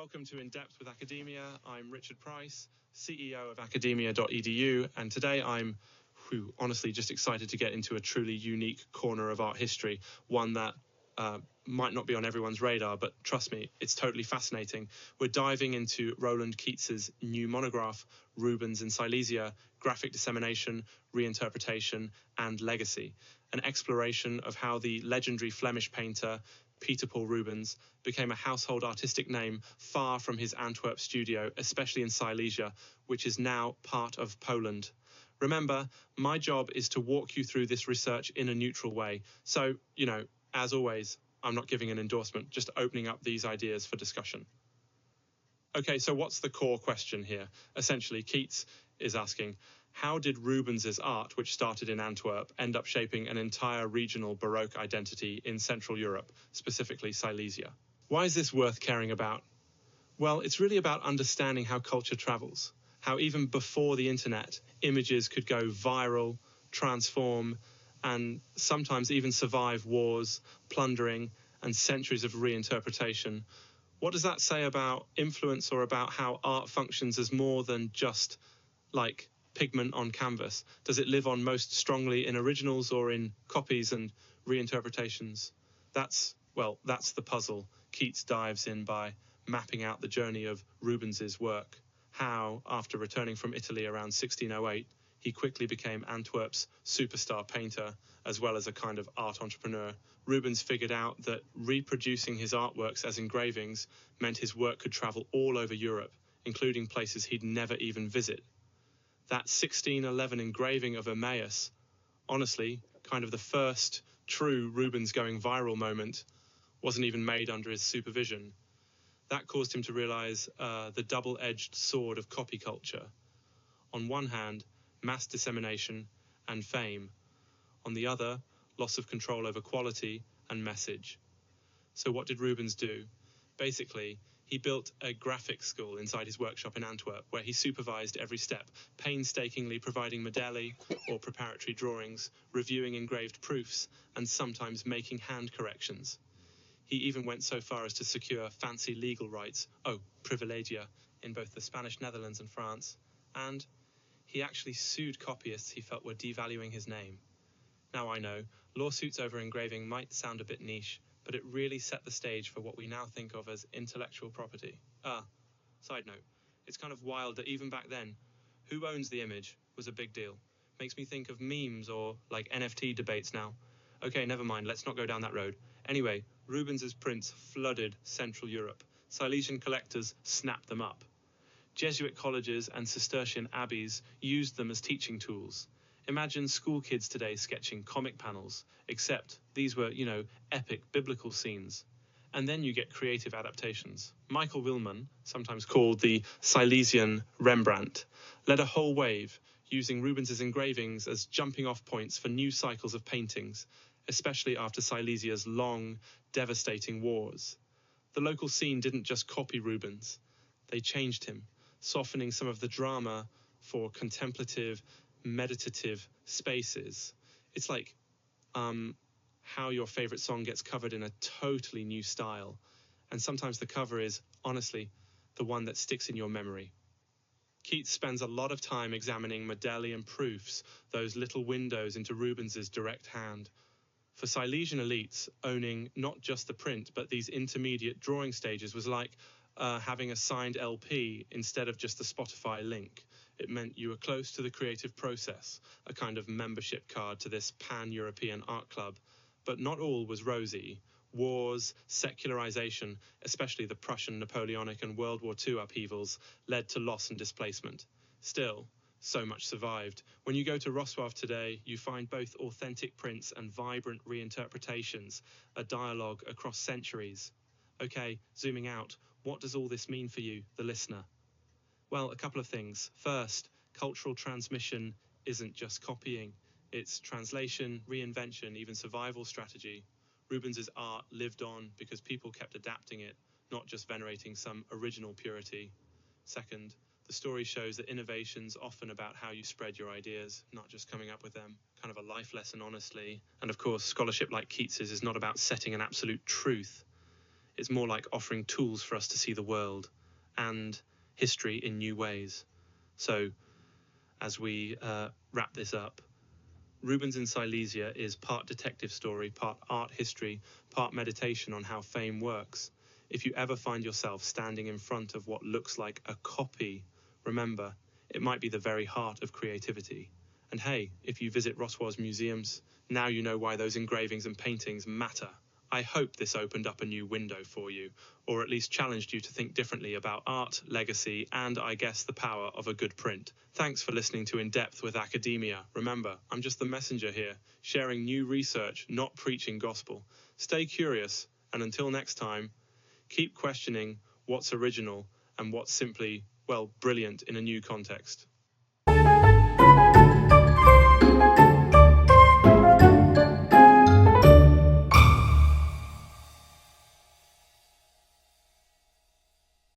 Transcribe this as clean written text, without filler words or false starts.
Welcome to In Depth with Academia. I'm Richard Price, CEO of academia.edu, and today I'm honestly just excited to get into a truly unique corner of art history, one that might not be on everyone's radar, but trust me, it's totally fascinating. We're diving into Roland Keates' new monograph, Rubens in Silesia, Graphic Dissemination, Reinterpretation, and Legacy, an exploration of how the legendary Flemish painter Peter Paul Rubens became a household artistic name far from his Antwerp studio, especially in Silesia, which is now part of Poland. Remember, my job is to walk you through this research in a neutral way. So, as always, I'm not giving an endorsement, just opening up these ideas for discussion. Okay, so what's the core question here? Essentially, Keates is asking, how did Rubens's art, which started in Antwerp, end up shaping an entire regional Baroque identity in Central Europe, specifically Silesia? Why is this worth caring about? Well, it's really about understanding how culture travels, how even before the internet, images could go viral, transform, and sometimes even survive wars, plundering, and centuries of reinterpretation. What does that say about influence or about how art functions as more than just like pigment on canvas? Does it live on most strongly in originals or in copies and reinterpretations? That's the puzzle Keates dives in by mapping out the journey of Rubens's work. How, after returning from Italy around 1608, he quickly became Antwerp's superstar painter, as well as a kind of art entrepreneur. Rubens figured out that reproducing his artworks as engravings meant his work could travel all over Europe, including places he'd never even visit. That 1611 engraving of Emmaus, honestly, kind of the first true Rubens going viral moment, wasn't even made under his supervision. That caused him to realize the double-edged sword of copy culture. On one hand, mass dissemination and fame. On the other, loss of control over quality and message. So what did Rubens do? Basically, he built a graphic school inside his workshop in Antwerp, where he supervised every step, painstakingly providing modelli or preparatory drawings, reviewing engraved proofs, and sometimes making hand corrections. He even went so far as to secure fancy legal rights, privilegia, in both the Spanish Netherlands and France, and he actually sued copyists he felt were devaluing his name. Now I know, lawsuits over engraving might sound a bit niche, but it really set the stage for what we now think of as intellectual property. Side note, it's kind of wild that even back then, who owns the image was a big deal. Makes me think of memes or like NFT debates now. Okay, never mind, let's not go down that road. Anyway, Rubens's prints flooded Central Europe. Silesian collectors snapped them up. Jesuit colleges and Cistercian abbeys used them as teaching tools. Imagine school kids today sketching comic panels, except these were, epic biblical scenes. And then you get creative adaptations. Michael Willmann, sometimes called the Silesian Rembrandt, led a whole wave, using Rubens's engravings as jumping-off points for new cycles of paintings, especially after Silesia's long, devastating wars. The local scene didn't just copy Rubens. They changed him, softening some of the drama for contemplative, meditative spaces. It's like how your favorite song gets covered in a totally new style. And sometimes the cover is, honestly, the one that sticks in your memory. Keates spends a lot of time examining modelli and proofs, those little windows into Rubens's direct hand. For Silesian elites, owning not just the print, but these intermediate drawing stages was like having a signed LP instead of just the Spotify link. It meant you were close to the creative process, a kind of membership card to this pan-European art club. But not all was rosy. Wars, secularization, especially the Prussian, Napoleonic and World War II upheavals, led to loss and displacement. Still, so much survived. When you go to Roswell today, you find both authentic prints and vibrant reinterpretations, a dialogue across centuries. Okay, zooming out, what does all this mean for you, the listener? Well, a couple of things. First, cultural transmission isn't just copying. It's translation, reinvention, even survival strategy. Rubens's art lived on because people kept adapting it, not just venerating some original purity. Second, the story shows that innovation's often about how you spread your ideas, not just coming up with them. Kind of a life lesson, honestly. And of course, scholarship like Keats's is not about setting an absolute truth. It's more like offering tools for us to see the world and history in new ways. So, as we wrap this up, Rubens in Silesia is part detective story, part art history, part meditation on how fame works. If you ever find yourself standing in front of what looks like a copy, remember, it might be the very heart of creativity. And hey, if you visit Rossoir's museums, now you know why those engravings and paintings matter. I hope this opened up a new window for you, or at least challenged you to think differently about art, legacy, and I guess the power of a good print. Thanks for listening to In Depth with Academia. Remember, I'm just the messenger here, sharing new research, not preaching gospel. Stay curious, and until next time, keep questioning what's original and what's simply, well, brilliant in a new context.